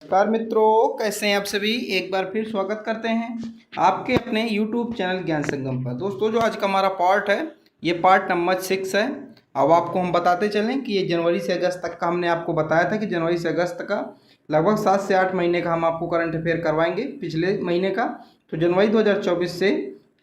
नमस्कार मित्रों, कैसे हैं आप सभी। एक बार फिर स्वागत करते हैं आपके अपने YouTube चैनल ज्ञान संगम पर। दोस्तों, जो आज का हमारा पार्ट है ये पार्ट नंबर 6 है। अब आपको हम बताते चलें कि ये जनवरी से अगस्त तक का हमने आपको बताया था कि जनवरी से अगस्त का लगभग 7 से 8 महीने का हम आपको करंट अफेयर करवाएंगे पिछले महीने का। तो जनवरी 2024 से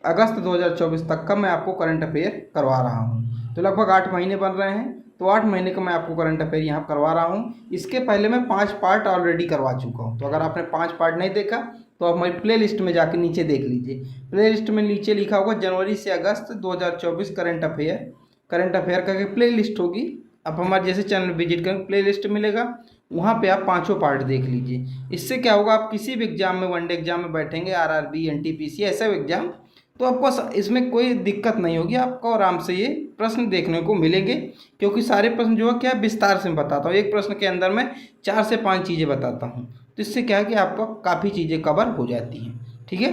अगस्त 2024 तक का मैं आपको करंट अफेयर करवा रहा हूँ। तो लगभग 8 महीने बन रहे हैं, तो 8 महीने का मैं आपको करंट अफेयर यहाँ करवा रहा हूँ। इसके पहले मैं 5 पार्ट ऑलरेडी करवा चुका हूँ। तो अगर आपने 5 पार्ट नहीं देखा तो आप हमारी प्ले लिस्ट में जाके नीचे देख लीजिए। प्ले लिस्ट में नीचे लिखा होगा जनवरी से अगस्त 2024 करंट अफेयर करके प्ले लिस्ट होगी। आप हमारे जैसे चैनल विजिट करें, प्ले लिस्ट मिलेगा, वहाँ पे आप 5 पार्ट देख लीजिए। इससे क्या होगा, आप किसी भी एग्जाम में, वनडे एग्जाम में बैठेंगे, आरआरबी, एनटीपीसी ऐसा एग्जाम, तो आपको इसमें कोई दिक्कत नहीं होगी। आपको आराम से ये प्रश्न देखने को मिलेंगे, क्योंकि सारे प्रश्न जो है क्या विस्तार से बताता हूँ। एक प्रश्न के अंदर मैं 4 से 5 चीज़ें बताता हूँ, तो इससे क्या है कि आपको काफ़ी चीज़ें कवर हो जाती हैं। ठीक है,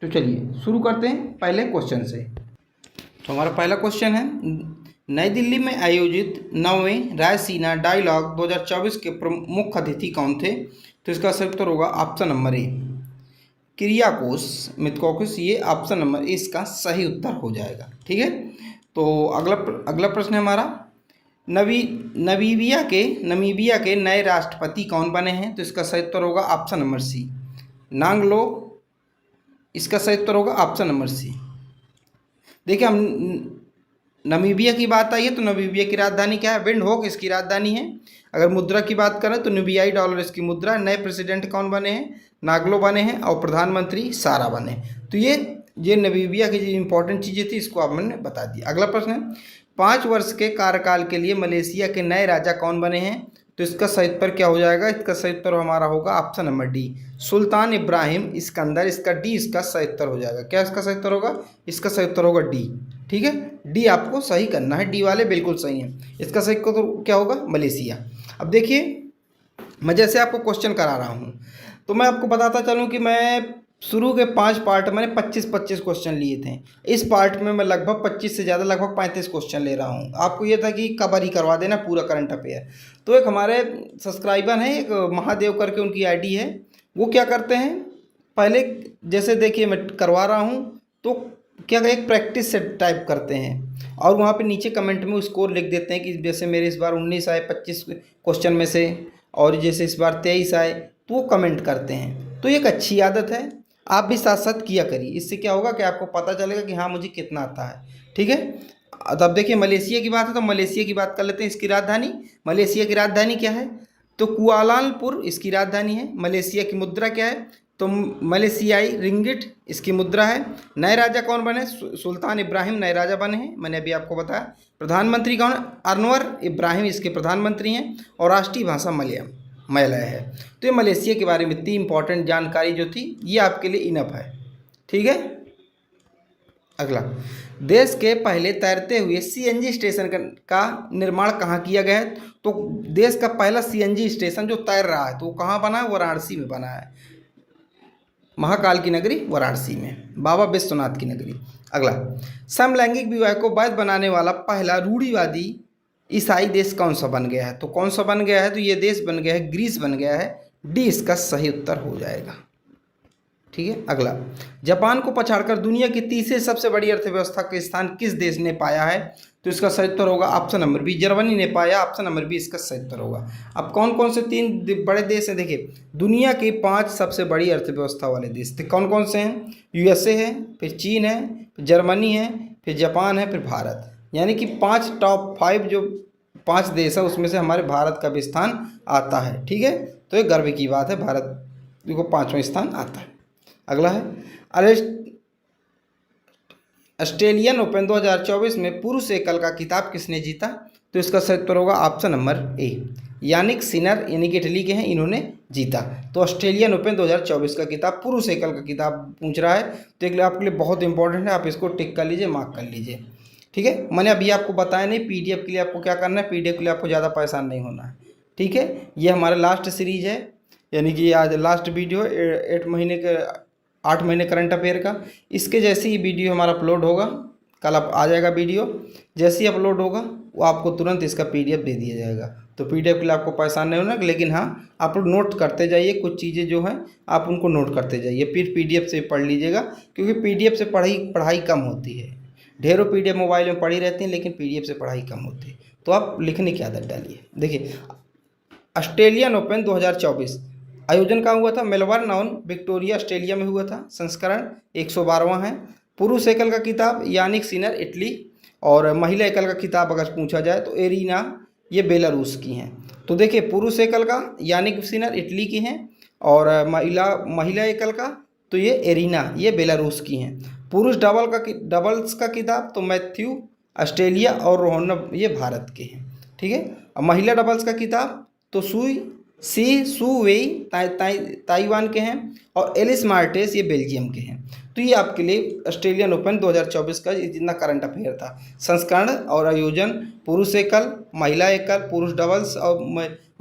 तो चलिए शुरू करते हैं पहले क्वेश्चन से। तो हमारा पहला क्वेश्चन है, नई दिल्ली में आयोजित 9वें रायसीना डायलॉग 2024 के प्रमुख अतिथि कौन थे। तो इसका सही उत्तर होगा ऑप्शन नंबर ए, किरियाकोस मित्सोताकिस। ये ऑप्शन नंबर ए इसका सही उत्तर हो जाएगा। ठीक है, तो अगला प्रश्न है हमारा, नमीबिया के नए राष्ट्रपति कौन बने हैं। तो इसका सही उत्तर होगा ऑप्शन नंबर सी, नांगलो। इसका सही उत्तर होगा ऑप्शन नंबर सी। देखिए, हम नमीबिया की बात आई है तो नमीबिया की राजधानी क्या है, विंडहोक इसकी राजधानी है। अगर मुद्रा की बात करें तो नुबियाई डॉलर इसकी मुद्रा। नए प्रेसिडेंट कौन बने हैं, नागलो बने हैं, और प्रधानमंत्री सारा बने। तो ये नमीबिया की जो इंपॉर्टेंट चीज़ें थी इसको आप मैंने बता दी। अगला प्रश्न है, 5 वर्ष के कार्यकाल के लिए मलेशिया के नए राजा कौन बने हैं। तो इसका सही उत्तर क्या हो जाएगा, इसका सही उत्तर हमारा होगा ऑप्शन नंबर डी, सुल्तान इब्राहिम इस्कंदर। इसका डी इसका सही उत्तर हो जाएगा। क्या इसका सही उत्तर होगा, इसका सही उत्तर होगा डी। ठीक है, डी आपको सही करना है, डी वाले बिल्कुल सही हैं। इसका सही उत्तर क्या होगा, मलेशिया। अब देखिए, मैं जैसे आपको क्वेश्चन करा रहा हूँ तो मैं आपको बताता चलूँ कि मैं शुरू के 5 पार्ट मैंने 25-25 क्वेश्चन लिए थे। इस पार्ट में मैं लगभग 25 से ज़्यादा लगभग 35 क्वेश्चन ले रहा हूँ। आपको ये था कि कवर ही करवा देना पूरा करंट अफेयर। तो एक हमारे सब्सक्राइबर हैं, एक महादेव करके उनकी आईडी है, वो क्या करते हैं, पहले जैसे देखिए मैं करवा रहा हूँ तो क्या एक प्रैक्टिस से टाइप करते हैं और वहाँ पे नीचे कमेंट में स्कोर लिख देते हैं कि जैसे मेरे इस बार 19 आए 25 क्वेश्चन में से, और जैसे इस बार 23 आए, तो वो कमेंट करते हैं। तो एक अच्छी आदत है, आप भी साथ साथ किया करिए। इससे क्या होगा कि आपको पता चलेगा कि हाँ मुझे कितना आता है। ठीक है, अब देखिए मलेशिया की बात है तो मलेशिया की बात कर लेते हैं। इसकी राजधानी, मलेशिया की राजधानी क्या है, तो कुआलालंपुर इसकी राजधानी है। मलेशिया की मुद्रा क्या है, तो मलेशियाई रिंगिट इसकी मुद्रा है। नए राजा कौन बने, सुल्तान इब्राहिम नए राजा बने हैं, मैंने अभी आपको बताया। प्रधानमंत्री कौन, अनवर इब्राहिम इसके प्रधानमंत्री हैं, और राष्ट्रीय भाषा मलय है। तो ये मलेशिया के बारे में इतनी इंपॉर्टेंट जानकारी जो थी ये आपके लिए इनफ है। ठीक है, अगला, देश के पहले तैरते हुए सीएनजी स्टेशन का निर्माण कहाँ किया गया है। तो देश का पहला सीएनजी स्टेशन जो तैर रहा है तो वो कहाँ बना है, वाराणसी में बना है, महाकाल की नगरी वाराणसी में, बाबा विश्वनाथ की नगरी। अगला, समलैंगिक विवाह को वैध बनाने वाला पहला रूढ़िवादी ईसाई देश कौन सा बन गया है। तो कौन सा बन गया है, तो ये देश बन गया है, ग्रीस बन गया है। डी इसका सही उत्तर हो जाएगा। ठीक है, अगला, जापान को पछाड़कर दुनिया की तीसरी सबसे बड़ी अर्थव्यवस्था का स्थान किस देश ने पाया है। तो इसका सही उत्तर होगा ऑप्शन नंबर बी, जर्मनी ने पाया। ऑप्शन नंबर बी इसका सही उत्तर होगा। अब कौन कौन से 3 बड़े देश हैं, देखिए दुनिया के 5 सबसे बड़ी अर्थव्यवस्था वाले देश तो कौन कौन से हैं, यूएसए है, फिर चीन है, फिर जर्मनी है, फिर जापान है, फिर भारत। यानी कि 5 टॉप 5 जो 5 देश है उसमें से हमारे भारत का भी स्थान आता है। ठीक है, तो ये गर्व की बात है, भारत को 5वां स्थान आता है। अगला है, ऑस्ट्रेलियन ओपन 2024 में पुरुष एकल का खिताब किसने जीता। तो इसका सही उत्तर होगा option number A, Jannik Sinner, यानी कि इटली के हैं, इन्होंने जीता। तो ऑस्ट्रेलियन ओपन 2024 का खिताब, पुरुष एकल का खिताब पूछ रहा है, तो एक आपके लिए बहुत इंपॉर्टेंट है, आप इसको टिक कर लीजिए, मार्क कर लीजिए। ठीक है, मैंने अभी आपको बताया नहीं, पीडीएफ के लिए आपको क्या करना है, पीडीएफ के लिए आपको ज़्यादा परेशान नहीं होना है। ठीक है, ये हमारा लास्ट सीरीज है, यानी कि आज लास्ट वीडियो 8 महीने करंट अफेयर का। इसके जैसे ही वीडियो हमारा अपलोड होगा, कल आ जाएगा वीडियो, जैसे ही अपलोड होगा वो आपको तुरंत इसका पीडीएफ दे दिया जाएगा। तो पीडीएफ के लिए आपको परेशान नहीं होना, लेकिन हाँ आप लोग नोट करते जाइए, कुछ चीज़ें जो हैं आप उनको नोट करते जाइए, फिर पीडीएफ से पढ़ लीजिएगा, क्योंकि पीडीएफ से पढ़ाई कम होती है। ढेरों पीडीएफ मोबाइल में पढ़ी रहती हैं, लेकिन पीडीएफ से पढ़ाई कम होती है। तो आप लिखने की आदत डालिए। देखिए, ऑस्ट्रेलियन ओपन 2024 आयोजन कहाँ हुआ था? मेलबर्न और विक्टोरिया ऑस्ट्रेलिया में हुआ था। संस्करण 112वां है। पुरुष एकल का खिताब यानिक सिनर इटली, और महिला एकल का खिताब अगर पूछा जाए तो एरिना, ये बेलारूस की हैं। तो देखिए, पुरुष एकल का यानिक सिनर इटली की हैं, और महिला एकल का तो ये एरिना, ये बेलारूस की हैं। पुरुष डबल्स का खिताब तो मैथ्यू ऑस्ट्रेलिया और रोहन, ये भारत के हैं। ठीक है। और महिला डबल्स का खिताब तो सू वेई ताइवान के हैं, और एलिस मार्टेस ये बेल्जियम के हैं। तो ये आपके लिए ऑस्ट्रेलियन ओपन 2024 का जितना करंट अफेयर था। संस्करण और आयोजन पुरुष एकल, महिला एकल, पुरुष डबल्स और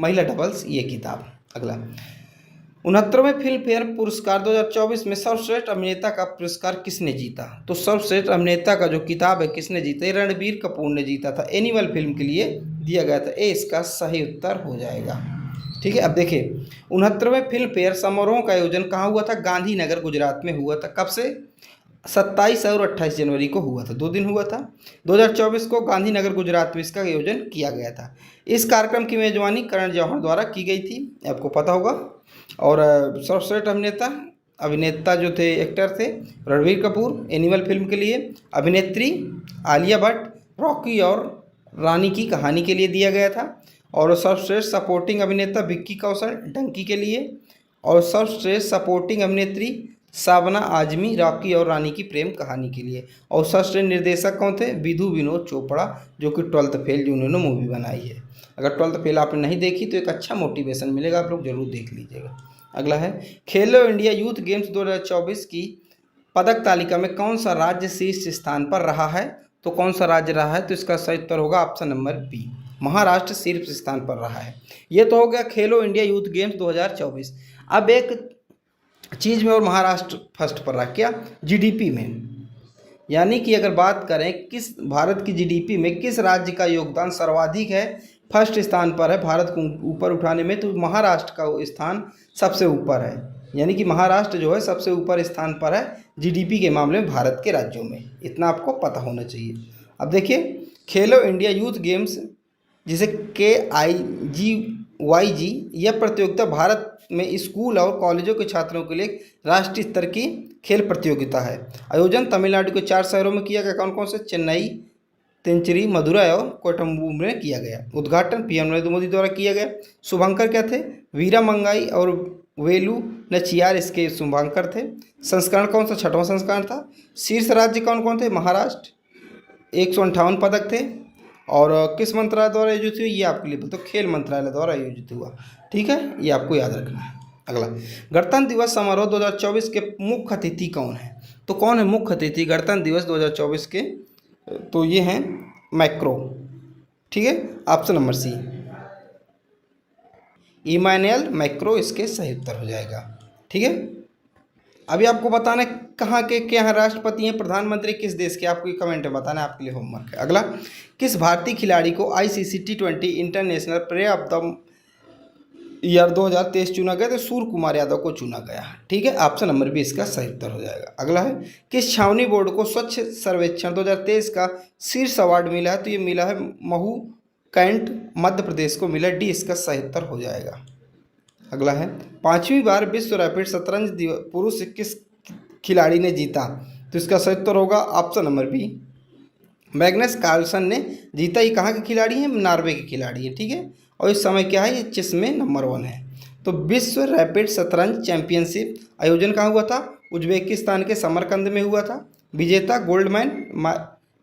महिला डबल्स, ये किताब। अगला 69वें फिल्म फेयर पुरस्कार 2024 में सर्वश्रेष्ठ अभिनेता का पुरस्कार किसने जीता? तो सर्वश्रेष्ठ अभिनेता का जो किताब है किसने जीता? ये रणबीर कपूर ने जीता था। एनिमल फिल्म के लिए दिया गया था। ये इसका सही उत्तर हो जाएगा। ठीक है। अब देखिए, 69वें फिल्म फेयर समारोह का आयोजन कहाँ हुआ था? गांधीनगर, गुजरात में हुआ था। कब से? 27 और 28 जनवरी को हुआ था, 2 दिन हुआ था। 2024 को गांधीनगर, गुजरात में इसका आयोजन किया गया था। इस कार्यक्रम की मेजबानी करण जौहर द्वारा की गई थी, आपको पता होगा। और सर्वश्रेष्ठ अभिनेता जो थे, एक्टर थे, रणबीर कपूर एनिमल फिल्म के लिए। अभिनेत्री आलिया भट्ट रॉकी और रानी की कहानी के लिए दिया गया था। और सर्वश्रेष्ठ सपोर्टिंग अभिनेता विक्की कौशल डंकी के लिए। और सर्वश्रेष्ठ सपोर्टिंग अभिनेत्री साबना आजमी रॉकी और रानी की प्रेम कहानी के लिए। और सर्वश्रेष्ठ निर्देशक कौन थे? विधु विनोद चोपड़ा, जो कि 12th फेल जिन्होंने मूवी बनाई है। अगर 12th फेल आपने नहीं देखी तो एक अच्छा मोटिवेशन मिलेगा, आप लोग जरूर देख लीजिएगा। अगला है, खेलो इंडिया यूथ गेम्स 2024 की पदक तालिका में कौन सा राज्य शीर्ष स्थान पर रहा है? तो कौन सा राज्य रहा है? तो इसका सही उत्तर होगा ऑप्शन नंबर बी, महाराष्ट्र शीर्ष स्थान पर रहा है। ये तो हो गया खेलो इंडिया यूथ गेम्स 2024। अब एक चीज़ में और महाराष्ट्र फर्स्ट पर रहा, क्या? जीडीपी में। यानी कि अगर बात करें किस भारत की जीडीपी में किस राज्य का योगदान सर्वाधिक है, फर्स्ट स्थान पर है भारत को ऊपर उठाने में, तो महाराष्ट्र का स्थान सबसे ऊपर है। यानी कि महाराष्ट्र जो है सबसे ऊपर स्थान पर है जीडीपी के मामले में भारत के राज्यों में। इतना आपको पता होना चाहिए। अब देखिए, खेलो इंडिया यूथ गेम्स, जिसे KIGYG, यह प्रतियोगिता भारत में स्कूल और कॉलेजों के छात्रों के लिए राष्ट्रीय स्तर की खेल प्रतियोगिता है। आयोजन तमिलनाडु के 4 शहरों में किया गया। कौन कौन से? चेन्नई, तिरुचिरापल्ली, मदुरै और कोयम्बटूर में किया गया। उद्घाटन पीएम नरेंद्र मोदी द्वारा किया गया। शुभांकर क्या थे? वीरा मंगाई और वेलू नचियार इसके शुभांकर थे। संस्करण कौन सा? 6वां संस्करण था। शीर्ष राज्य कौन कौन थे? महाराष्ट्र, 158 पदक थे। और किस मंत्रालय द्वारा आयोजित हुई? ये आपके लिए तो खेल मंत्रालय द्वारा आयोजित हुआ। ठीक है, ये आपको याद रखना है। अगला, गणतंत्र दिवस समारोह 2024 के मुख्य अतिथि कौन है? तो कौन है मुख्य अतिथि गणतंत्र दिवस 2024 के? तो ये हैं मैक्रो। ठीक है, option number C, Emmanuel Macron इसके सही उत्तर हो जाएगा। ठीक है। अभी आपको बताना है कहाँ के क्या है राष्ट्रपति हैं, प्रधानमंत्री किस देश के, आपको कमेंट में बताना है, आपके लिए होमवर्क है। अगला, किस भारतीय खिलाड़ी को ICC T20 international player of the year 2023 चुना गया? तो सूर्य कुमार यादव को चुना गया। ठीक है, ऑप्शन नंबर बी इसका सही उत्तर हो जाएगा। अगला है, किस छावनी बोर्ड को स्वच्छ सर्वेक्षण 2023 का शीर्ष अवार्ड मिला है? तो ये मिला है महू कैंट, मध्य प्रदेश को मिला। डी इसका सही उत्तर हो जाएगा। अगला है, 5वीं बार विश्व रैपिड शतरंज पुरुष किस खिलाड़ी ने जीता? तो इसका सही उत्तर होगा option number B, Magnus Carlsen ने जीता। ये कहाँ के खिलाड़ी हैं? नॉर्वे के खिलाड़ी हैं। ठीक है, और इस समय क्या है? ये चेस में नंबर 1 है। तो विश्व रैपिड शतरंज चैंपियनशिप आयोजन कहाँ हुआ था? उज्बेकिस्तान के समरकंद में हुआ था। विजेता गोल्डमैन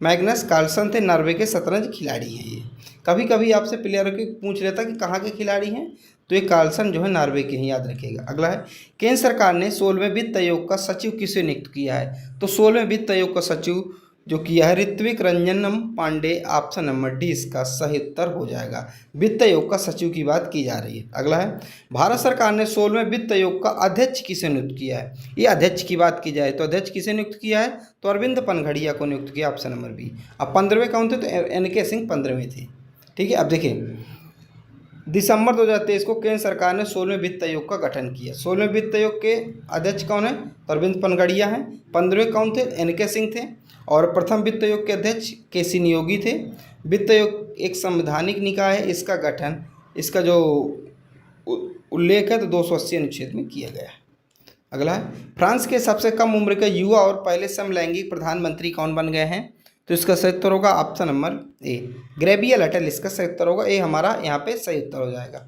मैग्नस कार्लसन थे, नॉर्वे के शतरंज खिलाड़ी हैं ये। कभी कभी आपसे प्लेयर के पूछ लेता कि कहाँ के खिलाड़ी हैं, तो ये कार्लसन जो है नॉर्वे के ही, याद रखिएगा। अगला है, केंद्र सरकार ने 16वें वित्त आयोग का सचिव किसे नियुक्त किया है? तो 16वें वित्त आयोग का सचिव जो किया है Ritwik Ranjanam Pandey. Option number D इसका सही उत्तर हो जाएगा। वित्त आयोग का सचिव की बात की जा रही है। अगला है, भारत सरकार ने 16वें वित्त आयोग का अध्यक्ष किसे नियुक्त किया है? ये अध्यक्ष की बात की जाए तो अध्यक्ष किसे नियुक्त किया है? तो अरविंद पनघड़िया को नियुक्त किया। Option number B. अब 15वें कौन थे? तो NK सिंह 15वें थे। ठीक है, अब देखिए, दिसंबर 2023 को केंद्र सरकार ने 16वें वित्त आयोग का गठन किया। 16वें वित्त आयोग के अध्यक्ष कौन है? अरविंद पनगड़िया हैं। 15वें कौन थे? एन.के. सिंह थे। और प्रथम वित्त आयोग के अध्यक्ष के.सी. नियोगी थे। वित्त आयोग एक संवैधानिक निकाय है। इसका गठन, इसका जो उल्लेख है तो 280 अनुच्छेद में किया गया है। अगला है, फ्रांस के सबसे कम उम्र के युवा और पहले समलैंगिक प्रधानमंत्री कौन बन गए हैं? तो इसका सही उत्तर होगा ऑप्शन नंबर ए, गैब्रियल अटल इसका सही उत्तर होगा। ए हमारा यहाँ पे सही उत्तर हो जाएगा।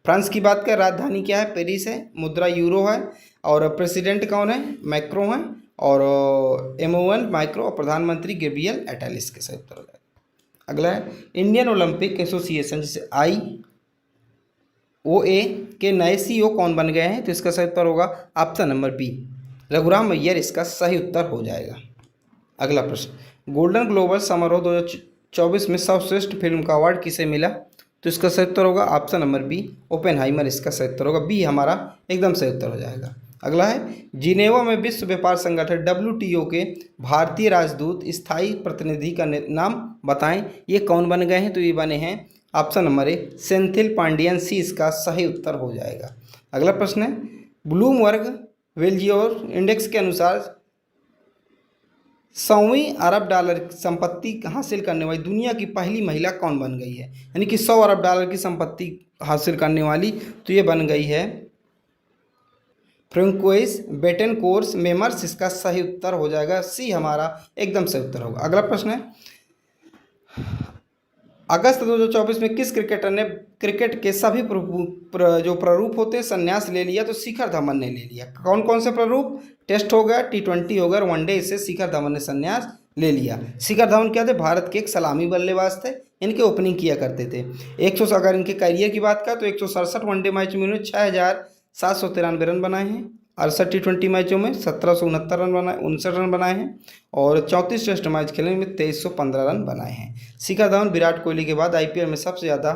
फ्रांस की बात करें, राजधानी क्या है? पेरिस है। मुद्रा यूरो है। और प्रेसिडेंट कौन है? मैक्रो है। और एमओएन माइक्रो और प्रधानमंत्री गैब्रियल अटल इसके सही उत्तर हो जाएगा। अगला है, इंडियन ओलंपिक एसोसिएशन जैसे IOA के नए CEO कौन बन गए हैं? तो इसका सही उत्तर होगा option number B, Raghuram Iyer इसका सही उत्तर हो जाएगा। अगला प्रश्न, गोल्डन ग्लोबल समारोह 2024 में सर्वश्रेष्ठ फिल्म का अवार्ड किसे मिला? तो इसका सही उत्तर होगा ऑप्शन नंबर बी, ओपेनहाइमर इसका सही उत्तर होगा। बी हमारा एकदम सही उत्तर हो जाएगा। अगला है, जिनेवा में विश्व व्यापार संगठन WTO के भारतीय राजदूत स्थायी प्रतिनिधि का नाम बताएं। ये कौन बन गए हैं? तो ये बने हैं option number A, Senthil Pandian C इसका सही उत्तर हो जाएगा। अगला प्रश्न है, ब्लूमबर्ग वेल्जियर इंडेक्स के अनुसार 100वीं अरब डॉलर संपत्ति हासिल करने वाली दुनिया की पहली महिला कौन बन गई है? यानी कि 100 अरब डॉलर की संपत्ति हासिल करने वाली, तो ये बन गई है फ्रेंकोइस बेटेनकोर्स मेमर्स इसका सही उत्तर हो जाएगा। सी हमारा एकदम सही उत्तर होगा। अगला प्रश्न है, अगस्त 2024 में किस क्रिकेटर ने क्रिकेट के सभी जो प्रारूप होते हैं संन्यास ले लिया? तो शिखर धवन ने ले लिया। कौन कौन से प्रारूप? टेस्ट हो गया, T20 हो गया, वनडे, इससे शिखर धवन ने संन्यास ले लिया। शिखर धवन क्या थे? भारत के एक सलामी बल्लेबाज थे। इनके ओपनिंग किया करते थे। 100 अगर इनके करियर की बात करें तो 167 वनडे मैच में उन्होंने 6793 रन बनाए हैं। 68 T20 मैचों में 1769 रन बनाए, 59 रन बनाए हैं। और 34 टेस्ट मैच खेलने में 2315 रन बनाए हैं। शिखर धवन विराट कोहली के बाद IPL में सबसे ज़्यादा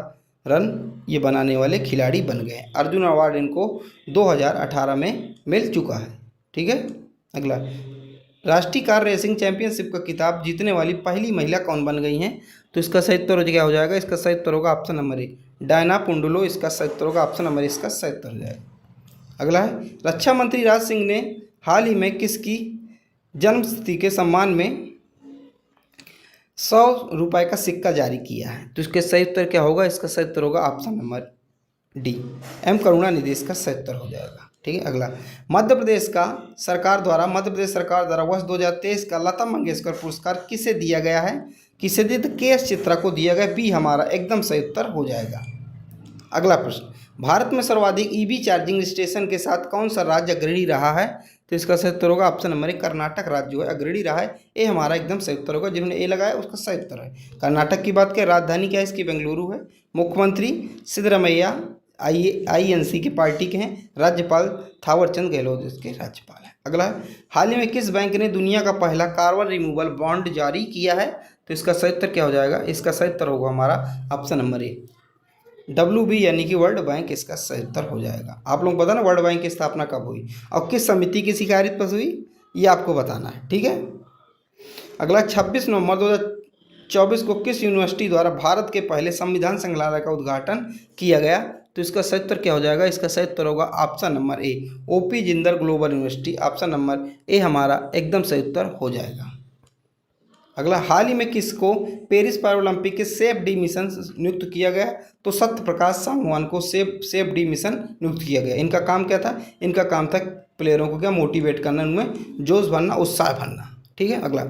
रन ये बनाने वाले खिलाड़ी बन गए। अर्जुन अवार्ड इनको 2018 में मिल चुका है। ठीक है। अगला, राष्ट्रीय कार रेसिंग चैंपियनशिप का खिताब जीतने वाली पहली महिला कौन बन गई हैं? तो इसका सही उत्तर क्या हो जाएगा? इसका सही उत्तर होगा ऑप्शन नंबर ए, डायना पुंडुलो इसका सही उत्तर होगा। ऑप्शन नंबर इसका सही उत्तर हो जाएगा। अगला है, रक्षा मंत्री राज सिंह ने हाल ही में किसकी जन्मतिथि के सम्मान में 100 रुपये का सिक्का जारी किया है? तो इसके सही उत्तर क्या होगा? इसका सही उत्तर होगा option number D, M Karunanidhi इसका सही उत्तर हो जाएगा। ठीक है। अगला, मध्य प्रदेश सरकार द्वारा वर्ष 2023 का लता मंगेशकर पुरस्कार किसे दिया गया है? किसे दिया? तो KS चित्रा को दिया गया। बी हमारा एकदम सही उत्तर हो जाएगा। अगला प्रश्न, भारत में सर्वाधिक EV चार्जिंग स्टेशन के साथ कौन सा राज्य अग्रणी रहा है? तो इसका सही उत्तर होगा ऑप्शन नंबर ए, कर्नाटक राज्य जो है अग्रणी रहा है। ए हमारा एकदम सही उत्तर होगा। जिन्होंने ए लगाया उसका सही उत्तर है। कर्नाटक की बात करें, राजधानी क्या है इसकी? बेंगलुरु है। मुख्यमंत्री सिद्धरमैया INC की पार्टी के हैं। राज्यपाल थावरचंद गहलोत इसके राज्यपाल हैं। अगला, हाल ही में किस बैंक ने दुनिया का पहला कार्बन रिमूवल बॉन्ड जारी किया है? तो इसका सही उत्तर क्या हो जाएगा? इसका सही उत्तर होगा हमारा ऑप्शन नंबर ए, WB यानी कि वर्ल्ड बैंक इसका सही उत्तर हो जाएगा। आप लोग बताना वर्ल्ड बैंक की स्थापना कब हुई और किस समिति की सिफारिश पर हुई, ये आपको बताना है। ठीक है। अगला, 26 नवंबर 2024 को किस यूनिवर्सिटी द्वारा भारत के पहले संविधान संग्रहालय का उद्घाटन किया गया? तो इसका सही उत्तर क्या हो जाएगा? इसका सही उत्तर होगा ऑप्शन नंबर ए, OP Jindal global university. Option number ए हमारा एकदम सही उत्तर हो जाएगा। अगला, हाल ही में किसको पेरिस पैरालंपिक के सेफ डी मिशन नियुक्त किया गया? तो सत्य प्रकाश सांगवान को सेफ डी मिशन नियुक्त किया गया। इनका काम क्या था? इनका काम था प्लेयरों को क्या मोटिवेट करना, उनमें जोश भरना, उत्साह भरना। ठीक है। अगला,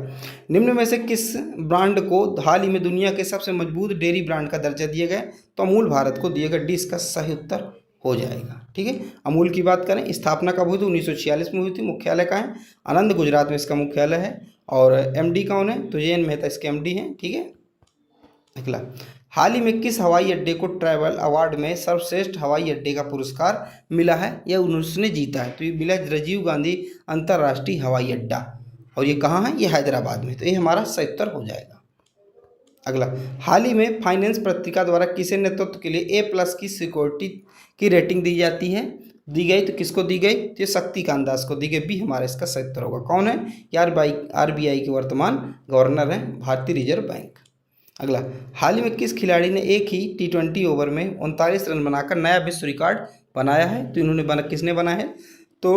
निम्न में से किस ब्रांड को हाल ही में दुनिया के सबसे मजबूत डेयरी ब्रांड का दर्जा दिया गया? तो अमूल भारत को दिया गया। डी इसका सही उत्तर हो जाएगा। ठीक है। अमूल की बात करें, स्थापना कब हुई थी? 1946 में हुई थी। मुख्यालय कहाँ है? आनंद गुजरात में इसका मुख्यालय है। और MD कौन है? तो JN मेहता इसके MD हैं। ठीक है। अगला, हाल ही में किस हवाई अड्डे को ट्रैवल अवार्ड में सर्वश्रेष्ठ हवाई अड्डे का पुरस्कार मिला है या उसने जीता है? तो ये मिला राजीव गांधी अंतर्राष्ट्रीय हवाई अड्डा। और ये कहाँ है? ये हैदराबाद में। तो ये हमारा सही उत्तर हो जाएगा। अगला, हाल ही में फाइनेंस पत्रिका द्वारा किसे नेतृत्व के लिए A+ की सिक्योरिटी की रेटिंग दी जाती है? दी गई तो किसको दी गई? तो ये शक्तिकांत दास को दी गई। बी हमारा इसका सही उत्तर होगा। कौन है? RBI के वर्तमान गवर्नर हैं, भारतीय रिजर्व बैंक। अगला, हाल ही में किस खिलाड़ी ने एक ही T20 ओवर में 39 रन बनाकर नया विश्व रिकॉर्ड बनाया है? तो इन्होंने किसने बनाया है? तो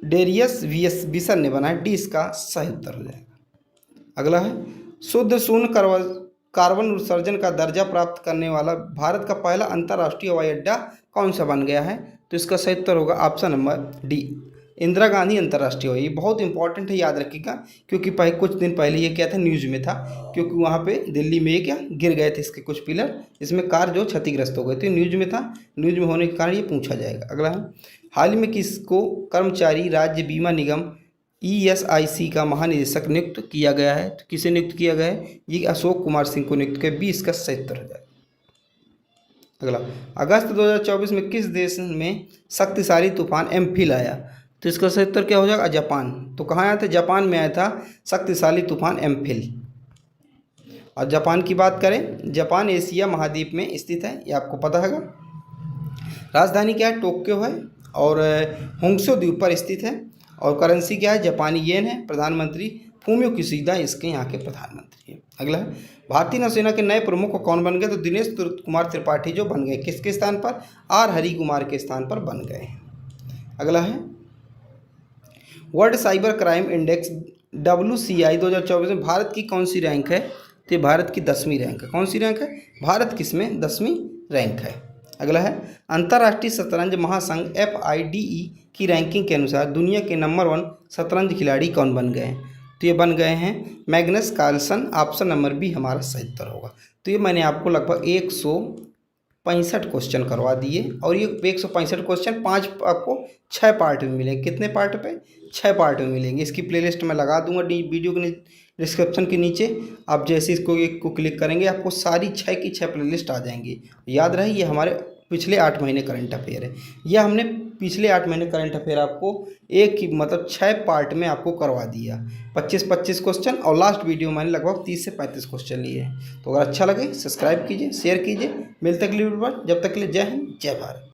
डेरियस विसन ने बनाया। डी इसका सही उत्तर हो जाएगा। अगला है, शुद्ध शून्य कार्बन उत्सर्जन का दर्जा प्राप्त करने वाला भारत का पहला अंतर्राष्ट्रीय हवाई अड्डा कौन सा बन गया है? तो इसका सही उत्तर होगा option number D, Indira Gandhi अंतर्राष्ट्रीय हवाई। ये बहुत इंपॉर्टेंट है, याद रखिएगा, क्योंकि कुछ दिन पहले ये क्या था, न्यूज़ में था, क्योंकि वहाँ पे दिल्ली में ये क्या गिर गए थे इसके कुछ पिलर, इसमें कार जो क्षतिग्रस्त हो गए थे, न्यूज़ में था। न्यूज़ में होने के कारण ये पूछा जाएगा। अगला है, हाल ही में किसको कर्मचारी राज्य बीमा निगम ESIC का महानिदेशक नियुक्त किया गया है? तो किसे नियुक्त किया गया है? ये अशोक कुमार सिंह को नियुक्त किया। 20 का सही उत्तर हो जाएगा। अगला, अगस्त 2024 में किस देश में शक्तिशाली तूफान एम्फिल आया? तो इसका सही उत्तर क्या हो जाएगा? जापान। तो कहाँ आया था? जापान में आया था शक्तिशाली तूफान एम्फिल। और जापान की बात करें, जापान एशिया महाद्वीप में स्थित है, ये आपको पता हैगा। राजधानी क्या है? टोक्यो है, और होंशो द्वीप पर स्थित है, और करेंसी क्या है? जापानी येन है। प्रधानमंत्री फूमियो किशिदा इसके यहाँ के प्रधानमंत्री हैं। अगला है, भारतीय नौसेना के नए प्रमुख कौन बन गए? तो दिनेश कुमार त्रिपाठी जो बन गए, किसके स्थान पर? आर हरि कुमार के स्थान पर बन गए हैं। अगला है, world cyber crime index WCI 2024 में भारत की कौन सी रैंक है? तो भारत की 10वीं रैंक है। कौन सी रैंक है? भारत किसमें? 10वीं रैंक है। अगला है, अंतर्राष्ट्रीय शतरंज महासंघ FIDE की रैंकिंग के अनुसार दुनिया के नंबर 1 शतरंज खिलाड़ी कौन बन गए हैं? तो ये बन गए हैं Magnus Carlsen. Option number B हमारा सही उत्तर होगा। तो ये मैंने आपको लगभग 165 क्वेश्चन करवा दिए, और ये 165 क्वेश्चन 5 आपको 6 पार्ट में मिलेंगे। कितने पार्ट पे? 6 पार्ट में मिलेंगे। इसकी प्लेलिस्ट मैं लगा दूंगा वीडियो के डिस्क्रिप्शन के नीचे। आप जैसे इसको एक को क्लिक करेंगे, आपको सारी 6 की 6 प्लेलिस्ट आ जाएंगी। याद रहे, ये हमारे पिछले 8 महीने करंट अफेयर है। यह हमने पिछले 8 महीने करंट अफेयर आपको एक ही मतलब 6 पार्ट में आपको करवा दिया, 25-25 क्वेश्चन, और लास्ट वीडियो मैंने लगभग 30 से 35 क्वेश्चन लिए हैं। तो अगर अच्छा लगे सब्सक्राइब कीजिए, शेयर कीजिए। मिलते अगली वीडियो पर, जब तक के लिए जय हिंद, जय भारत।